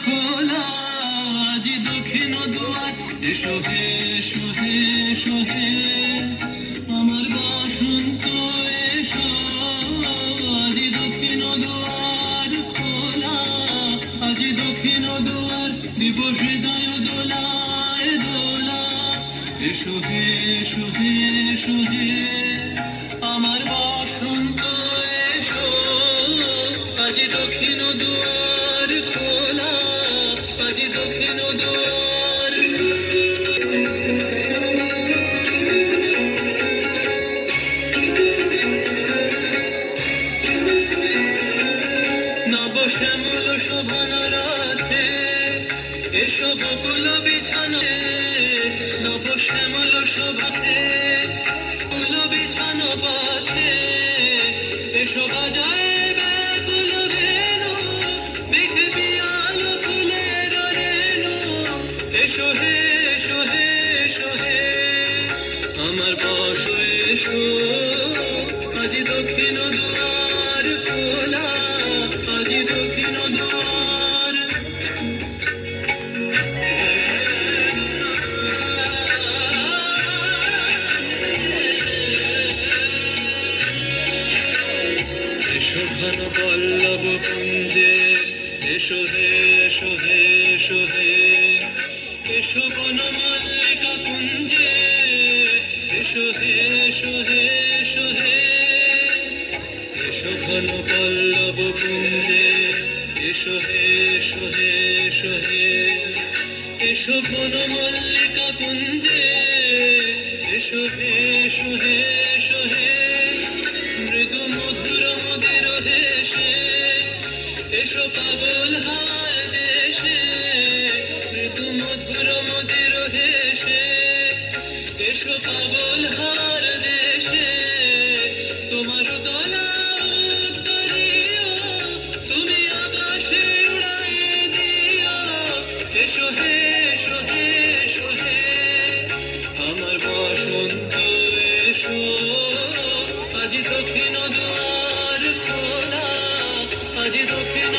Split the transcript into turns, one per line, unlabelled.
খোলা, আজি দক্ষিণ দুয়ার, এসো হে এসো হে এসো হে আমার বসন্ত এসো। আজি দক্ষিণ দুয়ার খোলা, আজি দক্ষিণ দুয়ার, দিব হৃদয় দোলায় দোলা। এসো হে এসো হে এসো হে আমার বসন্ত এসো। আজি দক্ষিণ দুয়ার খোলা, আজি দক্ষিণ দুয়ার। নব শ্যামল শোভন রাতে এসো বকুল বিছানো, নব শ্যামল শোভাতে কুল বিছানো পথে। এসো বাজায় ব্যাকুল বেনু, বিঘে পিয়াল ফুলের রেণু। এসো হে এসো হে এসো হে আমার বস এসো। আজি দক্ষিণ দুয়ার খোলা, আজি দক্ষিণ দুয়ার। এসো ঘন পল্লব কুঞ্জে, এসো হে এসো হে এসো হে এসো বন মল্লিকা কুঞ্জে। এসো হে এসো হে এসো হে এসো ঘন পল্লব কুঞ্জে। এসো হে এসো হে এসো হে এসো বন মল্লিকা কুঞ্জে। এসো হে এসো হে এসো হে মৃদু মধুর মদির হেসে। এসো পাগল হাওয়ার দেশে, মৃদু মধুর মদির হেসে। এসো পাগল হাওয়ার দেশে তোমার দোলা উত্তরীয়, তুমি আকাশে উড়াইয়ে দিও। এসো হে এসো হে এসো হে আমার বসন্ত এসো। আজি দক্ষিণ দুয়ার খোলা, আজি দক্ষিণ